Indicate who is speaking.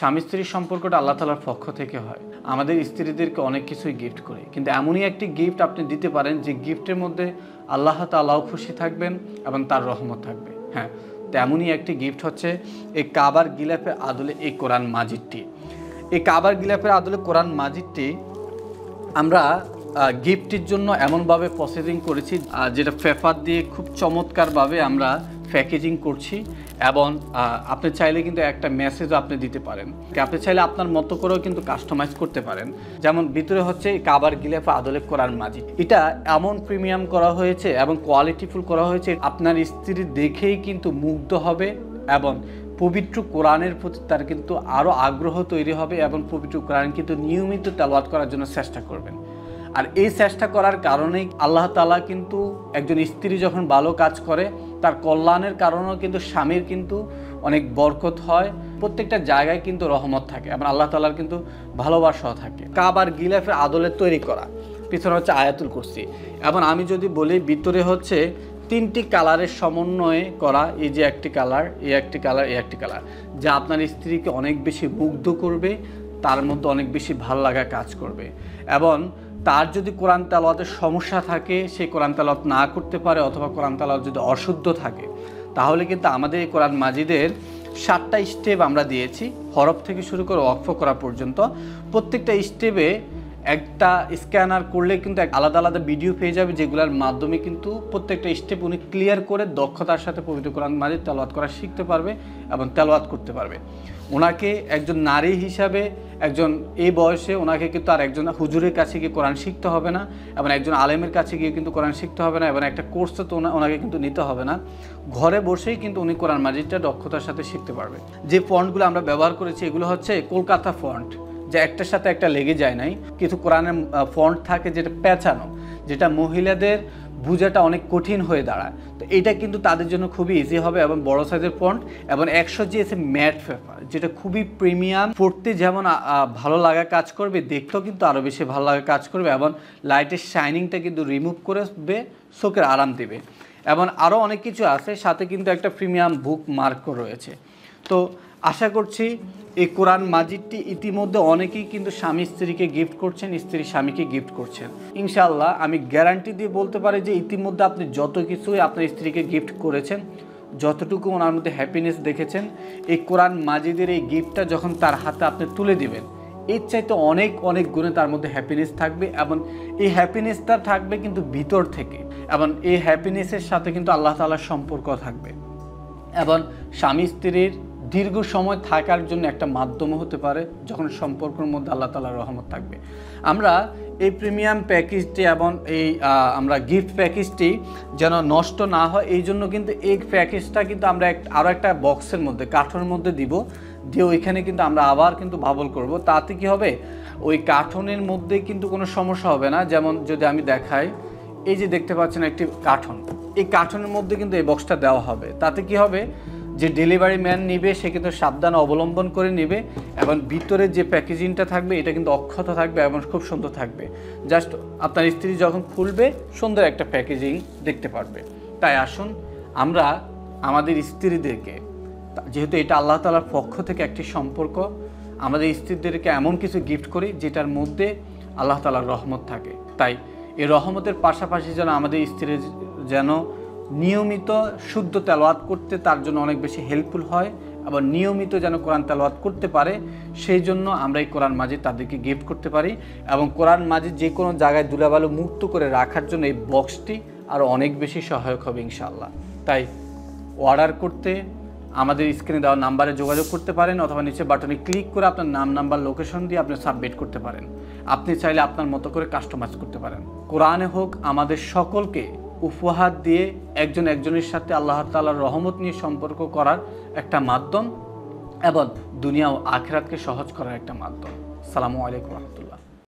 Speaker 1: স্বামী স্ত্রীর সম্পর্কটা আল্লাহ তাআলার পক্ষ থেকে হয়। আমাদের স্ত্রীদেরকে অনেক কিছুই গিফট করে, কিন্তু এমনই একটি গিফট আপনি দিতে পারেন যে গিফটের মধ্যে আল্লাহ তাআলাও খুশি থাকবেন এবং তার রহমত থাকবে। হ্যাঁ, তেমনই একটি গিফট হচ্ছে এই কাবার গিলাফের আদলে এই কোরআন মাজিদটি। এই কাবার গিলাফের আদলে কোরআন মাজিদটি আমরা গিফটের জন্য এমনভাবে প্রসেসিং করেছি, যেটা পেপার দিয়ে খুব চমৎকারভাবে আমরা প্যাকেজিং করছি। এবং আপনি চাইলে কিন্তু একটা মেসেজও আপনি দিতে পারেন, আপনি চাইলে আপনার মতো করেও কিন্তু কাস্টমাইজ করতে পারেন। যেমন ভিতরে হচ্ছে কাবার গিলাফে আদলে কোরআন মাজিদ, এটা এমন প্রিমিয়াম করা হয়েছে এবং কোয়ালিটিফুল করা হয়েছে, আপনার স্ত্রী দেখেই কিন্তু মুগ্ধ হবে এবং পবিত্র কোরআনের প্রতি তার কিন্তু আরও আগ্রহ তৈরি হবে এবং পবিত্র কোরআন কিন্তু নিয়মিত তেলাওয়াত করার জন্য চেষ্টা করবেন। আর এই চেষ্টা করার কারণেই আল্লাহ তাআলা কিন্তু একজন স্ত্রী যখন ভালো কাজ করে তার কল্যাণের কারণেও কিন্তু স্বামীর কিন্তু অনেক বরকত হয়, প্রত্যেকটা জায়গায় কিন্তু রহমত থাকে এবং আল্লাহ তাআলার কিন্তু ভালোবাসাও থাকে। কাবার গিলাফের আদলে তৈরি করা, পিছনে হচ্ছে আয়াতুল কুরসি। এবং আমি যদি বলি ভিতরে হচ্ছে 3টি কালারের সমন্বয়ে করা, এই যে একটি কালার, এই একটি কালার, এই একটি কালার, যা আপনার স্ত্রীকে অনেক বেশি মুগ্ধ করবে, তার মধ্যে অনেক বেশি ভালো লাগা কাজ করবে। এবং তার যদি কোরআন তেলাওয়াতের সমস্যা থাকে, সে কোরআন তেলাওয়াত না করতে পারে অথবা কোরআন তেলাওয়াত যদি অশুদ্ধ থাকে, তাহলে কিন্তু আমাদের এই কোরআন মাজিদের 7টা স্টেপ আমরা দিয়েছি, হরফ থেকে শুরু করে ওয়াকফ করা পর্যন্ত। প্রত্যেকটা স্টেপে একটা স্ক্যানার করলে কিন্তু আলাদা আলাদা ভিডিও পেয়ে যাবে, যেগুলোর মাধ্যমে কিন্তু প্রত্যেকটা স্টেপ উনি ক্লিয়ার করে দক্ষতার সাথে পবিত্র কোরআন মাজিদ তেলাওয়াত করা শিখতে পারবে এবং তেলাওয়াত করতে পারবে। ওনাকে একজন নারী হিসাবে একজন এই বয়সে ওনাকে কিন্তু আর একজন হুজুরের কাছে গিয়ে কোরআন শিখতে হবে না এবং একজন আলেমের কাছে গিয়ে কিন্তু কোরআন শিখতে হবে না এবং একটা কোর্সে তো ওনাকে কিন্তু নিতে হবে না। ঘরে বসেই কিন্তু উনি কোরআন মাজিদটা দক্ষতার সাথে শিখতে পারবে। যে ফন্টগুলো আমরা ব্যবহার করেছি এগুলো হচ্ছে কলকাতা ফন্ট, যে একটার সাথে একটা লেগে যায় নাই। কিছু কোরআনের ফন্ট থাকে যেটা পেঁচানো, যেটা মহিলাদের বোঝাটা অনেক কঠিন হয়ে দাঁড়ায়, তো এটা কিন্তু তাদের জন্য খুবই ইজি হবে। এবং বড় সাইজের ফন্ট এবং 100 GS ম্যাট পেপার, যেটা খুবই প্রিমিয়াম, পড়তে যেমন ভালো লাগা কাজ করবে, দেখতেও কিন্তু আরও বেশি ভালো লাগা কাজ করবে এবং লাইটের শাইনিংটা কিন্তু রিমুভ করবে, চোখের আরাম দেবে। এবং আরও অনেক কিছু আছে, সাথে কিন্তু একটা প্রিমিয়াম বুক মার্কও রয়েছে। তো আশা করছি এই কোরআন মাজিদটি ইতিমধ্যে অনেকেই কিন্তু স্বামী স্ত্রীকে গিফট করছেন, স্ত্রী স্বামীকে গিফট করছেন। ইনশাআল্লাহ আমি গ্যারান্টি দিয়ে বলতে পারি যে ইতিমধ্যে আপনি যত কিছুই আপনার স্ত্রীকে গিফট করেছেন, যতটুকু ওনার মধ্যে হ্যাপিনেস দেখেছেন, এই কোরআন মাজিদের এই গিফটটা যখন তার হাতে আপনি তুলে দিবেন, এর চাইতে অনেক অনেক গুণে তার মধ্যে হ্যাপিনেস থাকবে এবং এই হ্যাপিনেসটা থাকবে কিন্তু ভিতর থেকে। এবং এই হ্যাপিনেসের সাথে কিন্তু আল্লাহ তাআলার সম্পর্ক থাকবে এবং স্বামী স্ত্রীর দীর্ঘ সময় থাকার জন্য একটা মাধ্যম হতে পারে যখন সম্পর্কের মধ্যে আল্লাহ তাআলার রহমত থাকবে। আমরা এই প্রিমিয়াম প্যাকেজটি এবং এই আমরা গিফট প্যাকেজটি যেন নষ্ট না হয়, এই জন্য কিন্তু এই প্যাকেজটা কিন্তু আমরা আরও একটা বক্সের মধ্যে কার্টনের মধ্যে দিব, দিয়ে ওইখানে কিন্তু আমরা আবার কিন্তু বাবল করব। তাতে কি হবে, ওই কার্টনের মধ্যে কিন্তু কোনো সমস্যা হবে না। যেমন যদি আমি দেখাই, এই যে দেখতে পাচ্ছেন একটি কার্টন, এই কার্টনের মধ্যে কিন্তু এই বক্সটা দেওয়া হবে। তাতে কি হবে, যে ডেলিভারি ম্যান নিবে সে কিন্তু সাবধান অবলম্বন করে নেবে এবং ভিতরে যে প্যাকেজিংটা থাকবে এটা কিন্তু অক্ষত থাকবে এবং খুব সুন্দর থাকবে। জাস্ট আপনার স্ত্রী যখন খুলবে সুন্দর একটা প্যাকেজিং দেখতে পারবে। তাই আসুন আমরা আমাদের স্ত্রীদেরকে, যেহেতু এটা আল্লাহ তাআলার পক্ষ থেকে একটি সম্পর্ক, আমাদের স্ত্রীদেরকে এমন কিছু গিফট করি যেটার মধ্যে আল্লাহ তাআলার রহমত থাকে। তাই এই রহমতের পাশাপাশি যেন আমাদের স্ত্রী যেন নিয়মিত শুদ্ধ তেলাওয়াত করতে তার জন্য অনেক বেশি হেল্পফুল হয় এবং নিয়মিত যেন কোরআন তেলাওয়াত করতে পারে, সেই জন্য আমরা এই কোরআন মাজিদ তাদেরকে গিফট করতে পারি। এবং কোরআন মাজিদ যে কোনো জায়গায় ধুলাবালু মুক্ত করে রাখার জন্য এই বক্সটি আরও অনেক বেশি সহায়ক হবে ইনশাআল্লাহ। তাই অর্ডার করতে আমাদের স্ক্রিনে দেওয়া নাম্বারে যোগাযোগ করতে পারেন অথবা নিচে বাটনে ক্লিক করে আপনার নাম, নাম্বার, লোকেশন দিয়ে আপনি সাবমিট করতে পারেন। আপনি চাইলে আপনার মতো করে কাস্টমাইজ করতে পারেন। কোরআনে হোক আমাদের সকলকে উপহার দিয়ে একজন একজনের সাথে আল্লাহ তাআলার রহমত নিয়ে সম্পর্ক করার একটা মাধ্যম এবং দুনিয়া ও আখিরাতকে সহজ করার একটা মাধ্যম। আসসালামু আলাইকুম ওয়া রাহমাতুল্লাহ।